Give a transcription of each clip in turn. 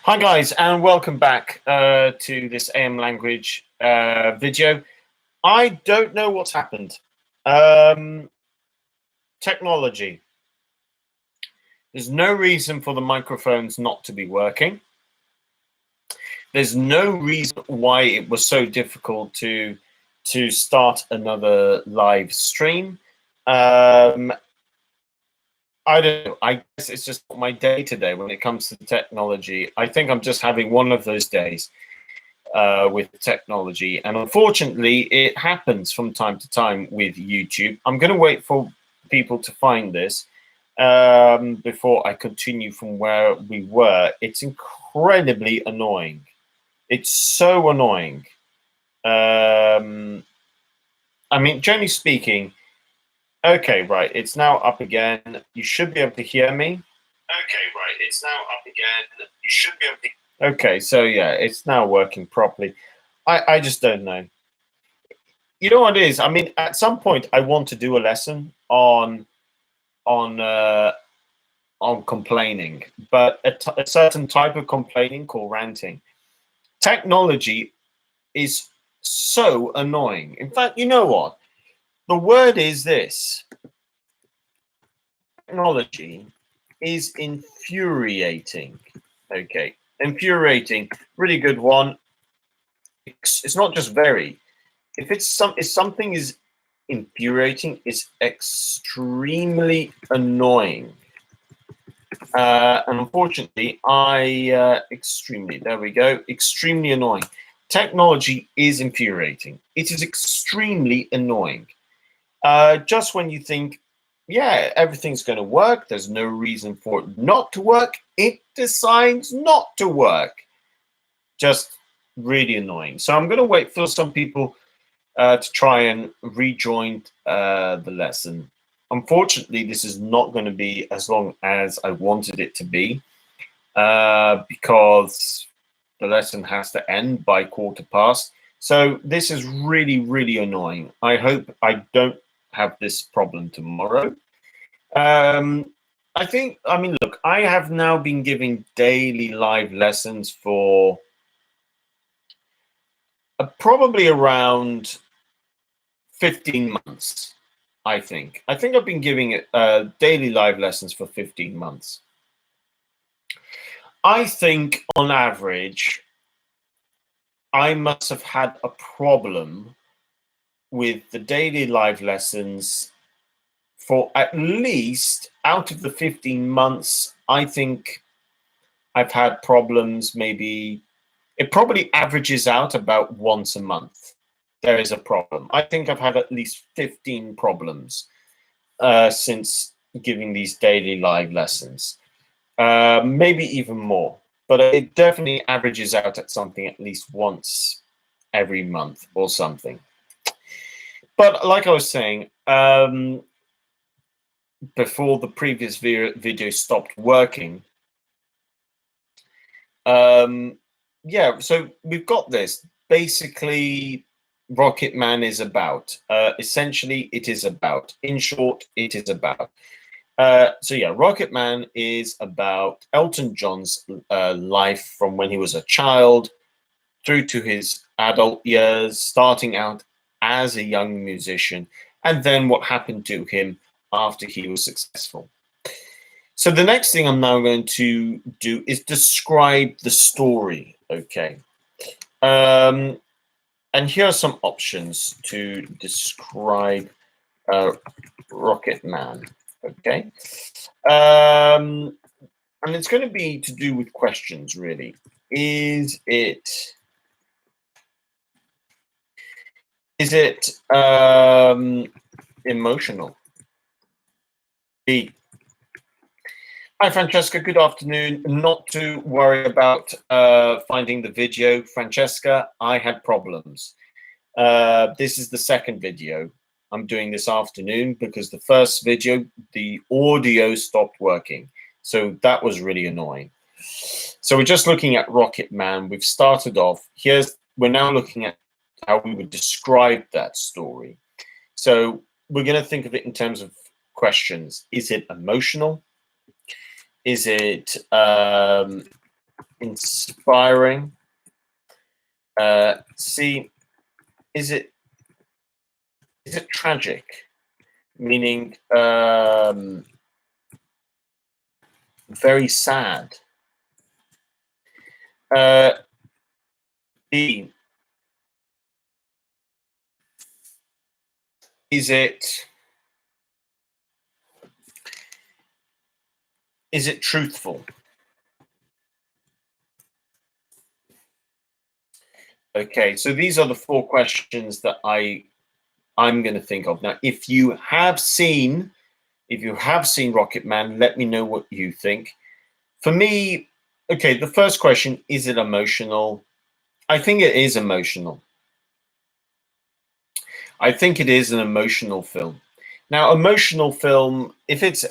Hi guys, and welcome back to this AM language video. I don't know what's happened. Technology. There's no reason for the microphones not to be working. There's no reason why it was so difficult to start another live stream. I don't know. I guess it's just my day today when it comes to technology. I think I'm just having one of those days with technology. And unfortunately, it happens from time to time with YouTube. I'm going to wait for people to find this before I continue from where we were. It's incredibly annoying. It's so annoying. I mean, generally speaking, okay, right. It's now up again. You should be able to hear me. Okay, right. It's now up again. You should be able to. Okay, so yeah, it's now working properly. I just don't know. You know what it is? I mean, at some point, I want to do a lesson on complaining, but a certain type of complaining called ranting. Technology is so annoying. In fact, you know what? The word is this. Technology is infuriating. Okay, infuriating, really good one. It's not just very. If something is infuriating, it's extremely annoying. And unfortunately, there we go, extremely annoying. Technology is infuriating. It is extremely annoying. Just when you think, yeah, everything's going to work, there's no reason for it not to work, it decides not to work. Just really annoying. So I'm going to wait for some people to try and rejoin the lesson. Unfortunately, this is not going to be as long as I wanted it to be because the lesson has to end by 15:15. So this is really, really annoying. I hope I don't have this problem tomorrow. I mean, look, I have now been giving daily live lessons for probably around 15 months, I think. I think I've been giving it daily live lessons for 15 months. I think on average, I must have had a problem with the daily live lessons for at least, out of the 15 months, I think I've had problems. Maybe it probably averages out about once a month. There is a problem. I think I've had at least 15 problems since giving these daily live lessons. Maybe even more, but it definitely averages out at something at least once every month or something. But like I was saying, before the previous video stopped working, yeah, so we've got this. Basically, Rocketman is about. Essentially, it is about. In short, it is about. So yeah, Rocketman is about Elton John's life from when he was a child through to his adult years, starting out as a young musician, and then what happened to him after he was successful. So the next thing I'm now going to do is describe the story, okay? And here are some options to describe Rocketman, okay? And it's going to be to do with questions, really. Is it emotional? B. Hi, Francesca. Good afternoon. Not to worry about finding the video, Francesca. I had problems. This is the second video I'm doing this afternoon because the first video, the audio stopped working. So that was really annoying. So we're just looking at Rocketman. We've started off. We're now looking at how we would describe that story. So we're going to think of it in terms of questions. Is it emotional? Is it inspiring. C, is it tragic? Meaning very sad. D, is it truthful? Okay, so these are the 4 questions that I'm going to think of. Now, if you have seen Rocketman, let me know what you think. For me, okay, the first question, is it emotional? I think it is emotional. I think it is an emotional film. Now, emotional film, if it's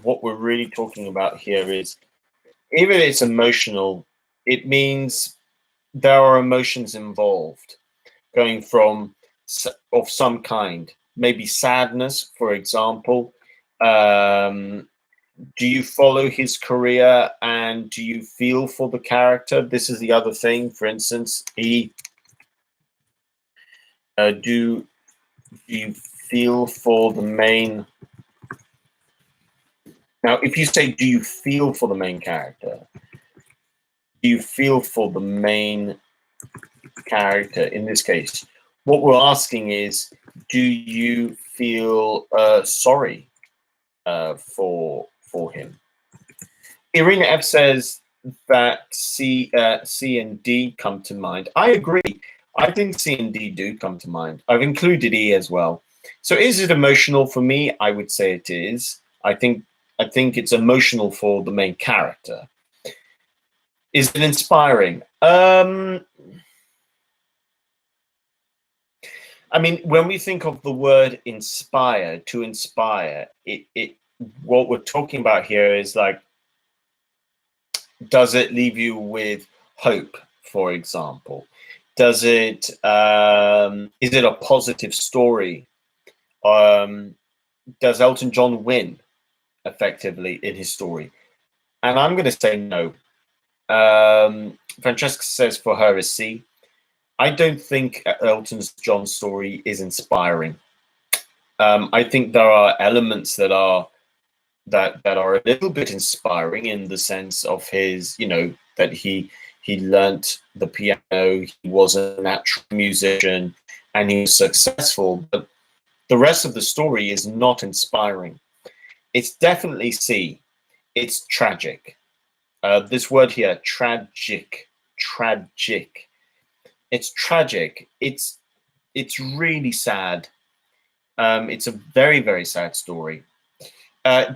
what we're really talking about here is, if it's emotional, it means there are emotions involved, going from of some kind, maybe sadness, for example. Do you follow his career and do you feel for the character? This is the other thing. For instance, do you feel for the main? Now, if you say, do you feel for the main character? Do you feel for the main character? In this case, what we're asking is, do you feel sorry for him? Irina F says that C and D come to mind. I agree. I think C and D do come to mind. I've included E as well. So is it emotional for me? I would say it is. I think it's emotional for the main character. Is it inspiring? I mean, when we think of the word inspire, to inspire, what we're talking about here is like, does it leave you with hope, for example? Does it is it a positive story? Does Elton John win effectively in his story? And I'm going to say no. Francesca says for her is C. I don't think Elton John's story is inspiring. I think there are elements that are a little bit inspiring, in the sense of his, that he learnt the piano, he was a natural musician, and he was successful. But the rest of the story is not inspiring. It's definitely C. It's tragic. This word here, tragic. It's tragic. It's really sad. It's a very, very sad story.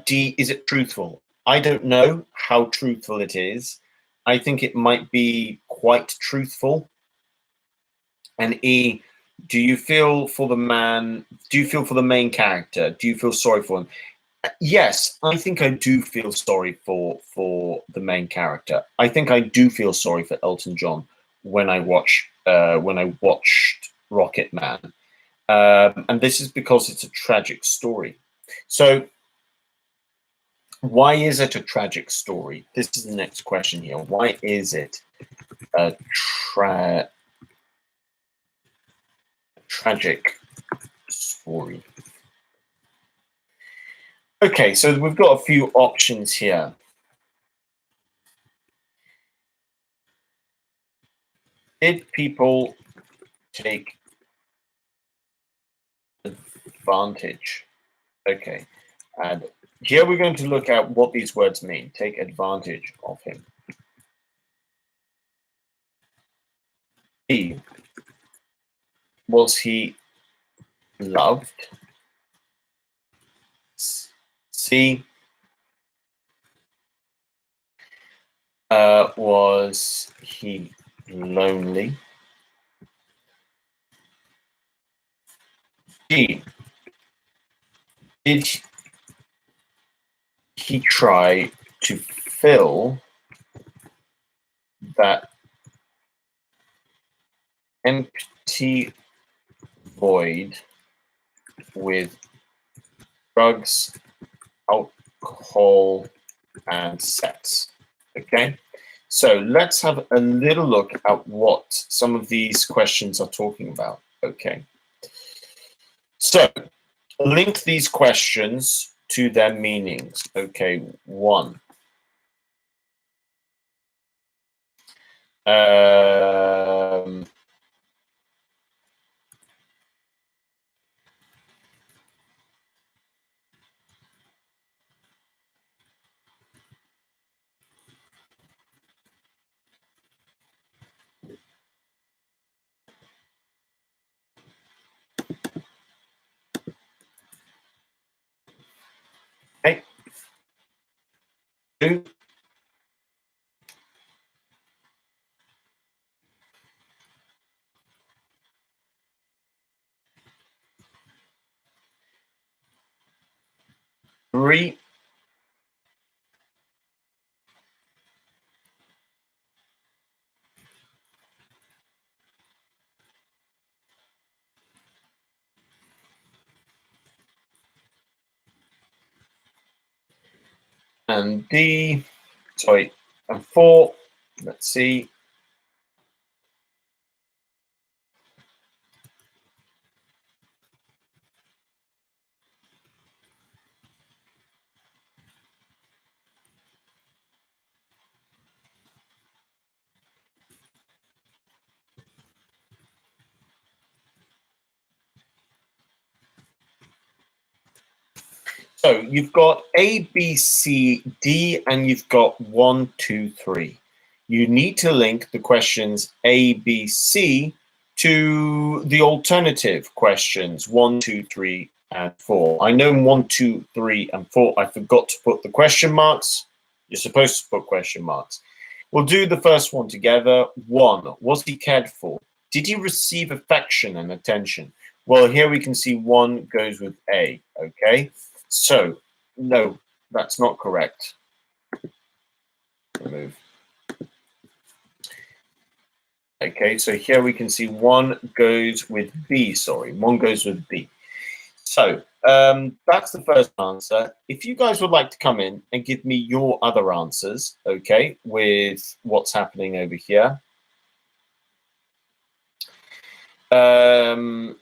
D, is it truthful? I don't know how truthful it is. I think it might be quite truthful. And E, do you feel for the man? Do you feel for the main character? Do you feel sorry for him? Yes, I think I do feel sorry for the main character. I think I do feel sorry for Elton John when I watched Rocketman, and this is because it's a tragic story. So, why is it a tragic story? This is the next question here. Why is it a tragic story? Okay, so we've got a few options here. Did people take advantage? Okay, and here we're going to look at what these words mean. Take advantage of him. B, was he loved? C, was he lonely? D, did he try to fill that empty void with drugs, alcohol, and sex? Okay, So let's have a little look at what some of these questions are talking about. Okay. So link these questions to their meanings. Okay, 1. Okay. 2. 3. And D. Sorry, and 4. Let's see. So you've got A, B, C, D, and you've got 1, 2, 3. You need to link the questions A, B, C to the alternative questions 1, 2, 3, and 4. I know 1, 2, 3, and 4. I forgot to put the question marks. You're supposed to put question marks. We'll do the first one together. 1. Was he cared for? Did he receive affection and attention? Well, here we can see 1 goes with A. Okay. So, no, that's not correct. Remove. Okay, so here we can see 1 goes with B, sorry, 1 goes with B. So, that's the first answer. If you guys would like to come in and give me your other answers, okay, with what's happening over here.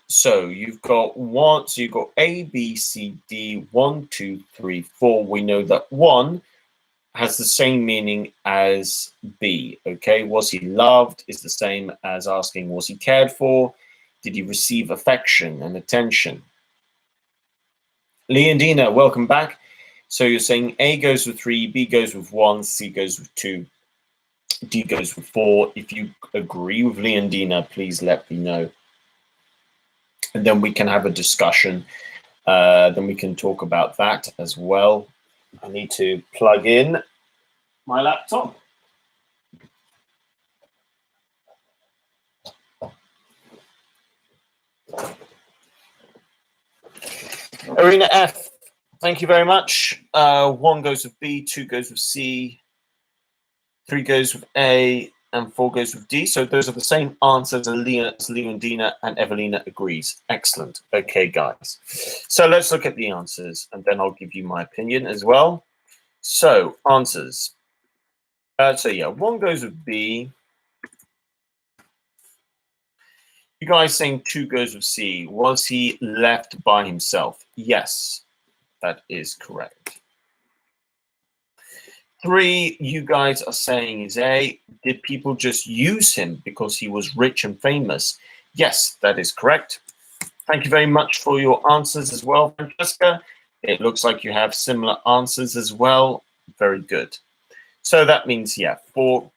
So you've got 1, so you've got A, B, C, D, 1, 2, 3, 4. We know that 1 has the same meaning as B, okay? Was he loved is the same as asking, was he cared for? Did he receive affection and attention? Leondina, welcome back. So you're saying A goes with 3, B goes with 1, C goes with 2, D goes with 4. If you agree with Leondina, please let me know. And then we can have a discussion. Then we can talk about that as well. I need to plug in my laptop. Arena F, thank you very much. 1 goes with B, 2 goes with C, 3 goes with A, and 4 goes with D. So those are the same answers as Leondina, and Evelina agrees. Excellent. Okay, guys. So let's look at the answers, and then I'll give you my opinion as well. So, answers. So yeah, 1 goes with B. You guys saying 2 goes with C. Was he left by himself? Yes, that is correct. 3, you guys are saying is A. Did people just use him because he was rich and famous? Yes, that is correct. Thank you very much for your answers as well, Francesca. It looks like you have similar answers as well. Very good. So that means, yeah, 4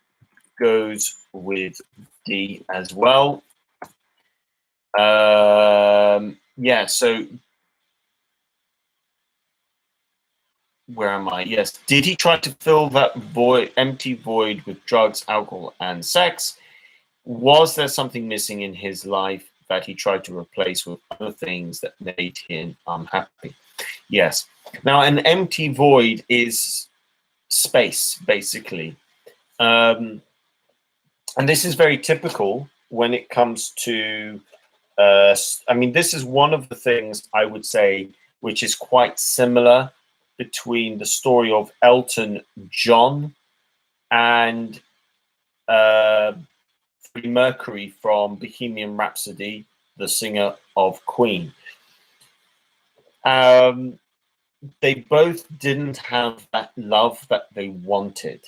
goes with D as well. Yeah, so where am I? Yes. Did he try to fill that void, empty void with drugs, alcohol, and sex? Was there something missing in his life that he tried to replace with other things that made him unhappy? Yes. Now, an empty void is space, basically. And this is very typical when it comes to I mean, this is one of the things I would say which is quite similar between the story of Elton John and Freddie Mercury from Bohemian Rhapsody, the singer of Queen. They both didn't have that love that they wanted.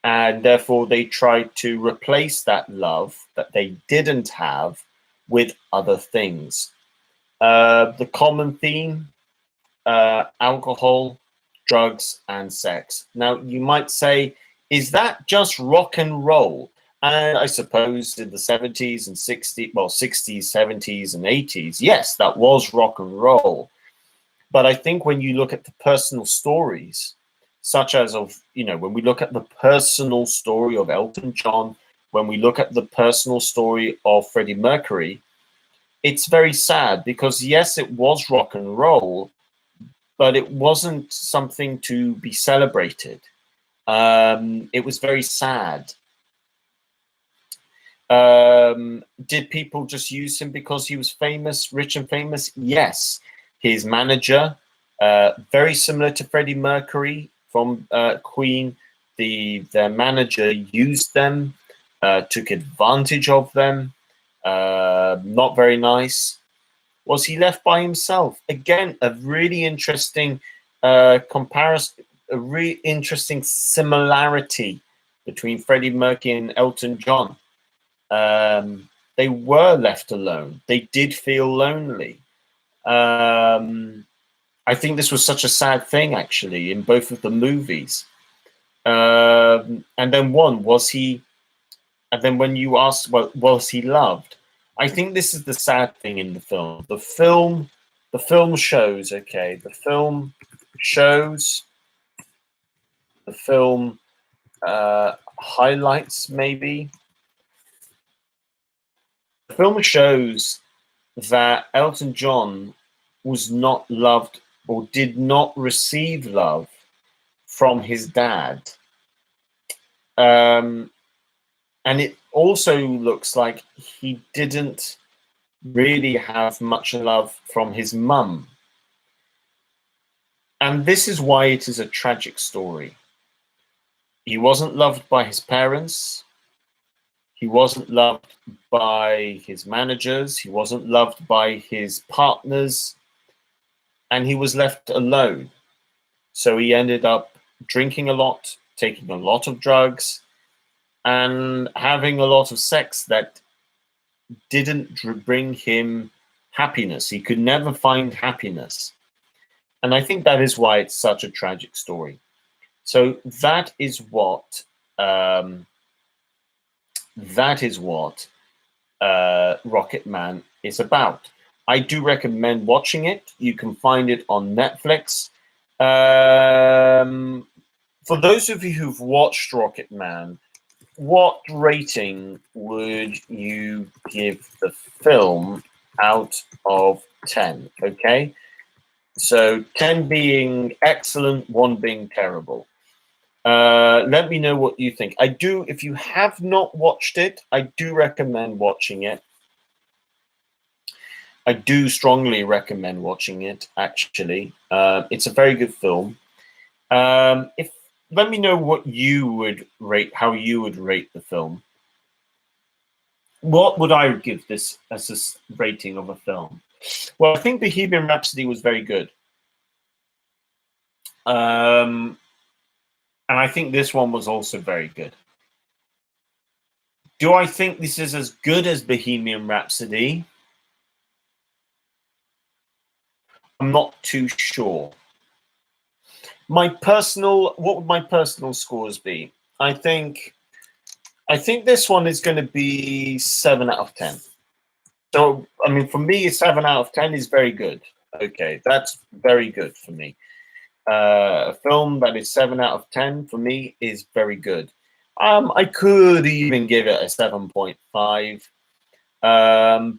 And therefore, they tried to replace that love that they didn't have with other things. The common theme, alcohol, drugs, and sex. Now, you might say, is that just rock and roll? And I suppose in the 70s and 60s, well, 60s, 70s, and 80s, yes, that was rock and roll. But I think when you look at the personal stories, such as when we look at the personal story of Elton John, when we look at the personal story of Freddie Mercury, it's very sad because, yes, it was rock and roll, but it wasn't something to be celebrated. It was very sad. Did people just use him because he was famous, rich and famous? Yes. His manager, very similar to Freddie Mercury from Queen, their manager used them, took advantage of them. Not very nice. Was he left by himself? Again, a really interesting comparison, a really interesting similarity between Freddie Mercury and Elton John. They were left alone. They did feel lonely. I think this was such a sad thing, actually, in both of the movies. And then when you asked, well, was he loved? I think this is the sad thing in the film. The film shows, the film highlights, maybe. The film shows that Elton John was not loved or did not receive love from his dad. And it also looks like he didn't really have much love from his mum. And this is why it is a tragic story. He wasn't loved by his parents. He wasn't loved by his managers. He wasn't loved by his partners. And he was left alone. So he ended up drinking a lot, taking a lot of drugs, and having a lot of sex that didn't bring him happiness. He could never find happiness. And I think that is why it's such a tragic story. So that is what Rocketman is about. I do recommend watching it. You can find it on Netflix. For those of you who've watched Rocketman, what rating would you give the film out of 10? Okay, so 10 being excellent, 1 being terrible. Let me know what you think. If you have not watched it, I do recommend watching it. I do strongly recommend watching it, actually. It's a very good film. Let me know what you would rate, how you would rate the film. What would I give this as a rating of a film? Well, I think Bohemian Rhapsody was very good. And I think this one was also very good. Do I think this is as good as Bohemian Rhapsody? I'm not too sure. What would my personal scores be? I think this one is going to be 7 out of 10. So, I mean, for me, 7 out of 10 is very good. Okay, that's very good for me. A film that is 7 out of 10 for me is very good. I could even give it a 7.5.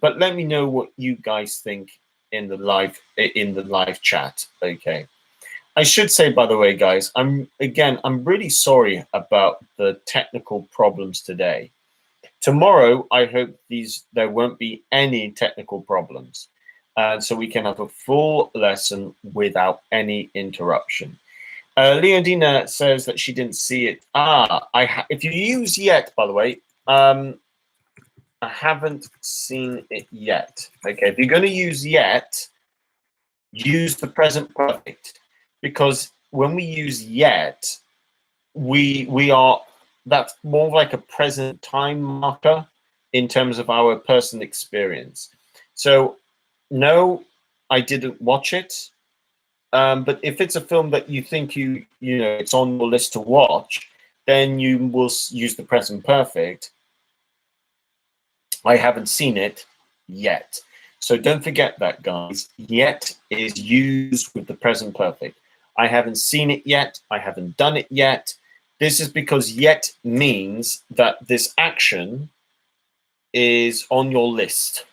But let me know what you guys think in the live chat. Okay. I should say, by the way, guys, I'm really sorry about the technical problems today. Tomorrow, I hope there won't be any technical problems, so we can have a full lesson without any interruption. Leondina says that she didn't see it. If you use yet, by the way, I haven't seen it yet. Okay, if you're going to use yet, use the present perfect, because when we use yet, we are, that's more like a present time marker in terms of our personal experience. So no, I didn't watch it. But if it's a film that you think you know it's on your list to watch, then you will use the present perfect. I haven't seen it yet. So don't forget that, guys. Yet is used with the present perfect. I haven't seen it yet. I haven't done it yet. This is because yet means that this action is on your list.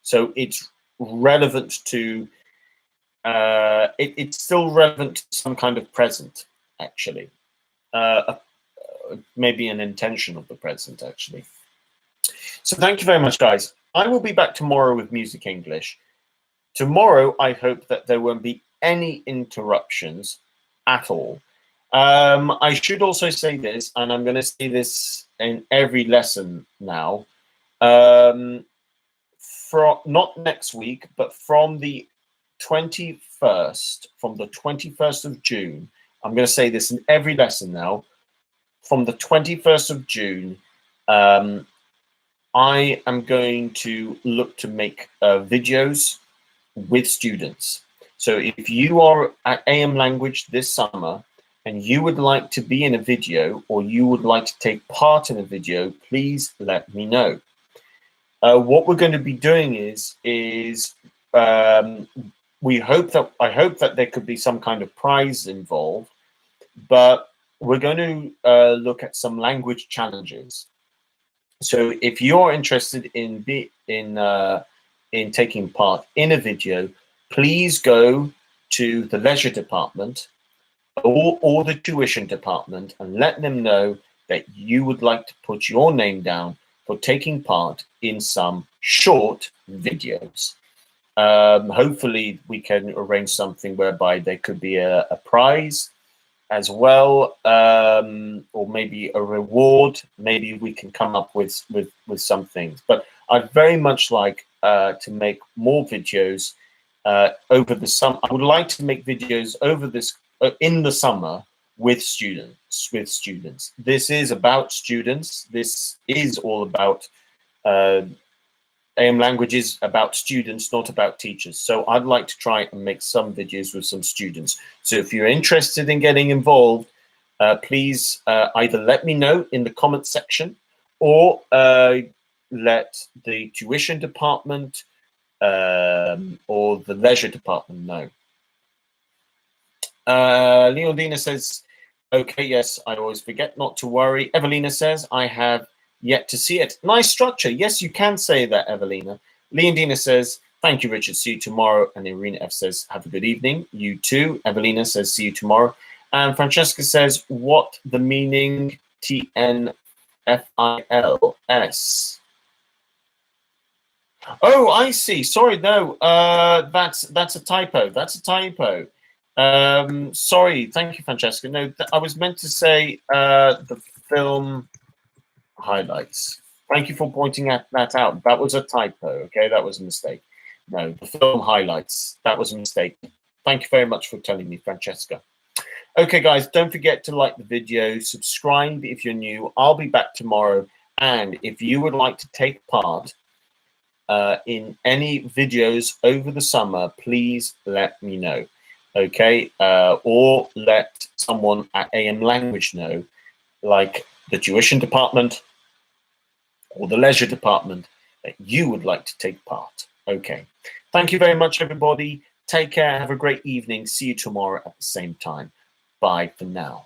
So it's relevant to, it's still relevant to some kind of present, actually. Maybe an intention of the present, actually. So thank you very much, guys. I will be back tomorrow with Music English. Tomorrow, I hope that there won't be any interruptions at all. I should also say this, and I'm going to say this in every lesson now. From not next week, but from the 21st of June, I'm going to say this in every lesson now. From the 21st of June, I am going to look to make videos with students. So if you are at AM Language this summer and you would like to be in a video, or you would like to take part in a video, please let me know. What we're going to be doing is I hope that there could be some kind of prize involved, but we're going to look at some language challenges. So if you're interested in taking part in a video, please go to the leisure department or the tuition department and let them know that you would like to put your name down for taking part in some short videos. Hopefully we can arrange something whereby there could be a prize as well, or maybe a reward. Maybe we can come up with some things. But I'd very much like to make more videos over the summer. I would like to make videos over this in the summer with students. This is about students. This is all about AM Languages, about students, not about teachers. So I'd like to try and make some videos with some students. So if you're interested in getting involved, please either let me know in the comment section, or let the tuition department or the leisure department know. Leondina says, okay, yes, I always forget, not to worry. Evelina says, I have yet to see it. Nice structure. Yes, you can say that, Evelina. Leondina says, thank you, Richard. See you tomorrow. And Irina F says, have a good evening. You too. Evelina says, see you tomorrow. And Francesca says, what the meaning TNFILS? Oh, I see. Sorry, no. That's a typo. That's a typo. Sorry. Thank you, Francesca. No, I was meant to say the film highlights. Thank you for pointing that out. That was a typo. Okay, that was a mistake. No, the film highlights. That was a mistake. Thank you very much for telling me, Francesca. Okay, guys, don't forget to like the video, subscribe if you're new. I'll be back tomorrow. And if you would like to take part in any videos over the summer, please let me know. Okay, or let someone at AM Language know, like the tuition department or the leisure department, that you would like to take part. Okay, thank you very much, everybody. Take care. Have a great evening. See you tomorrow at the same time. Bye for now.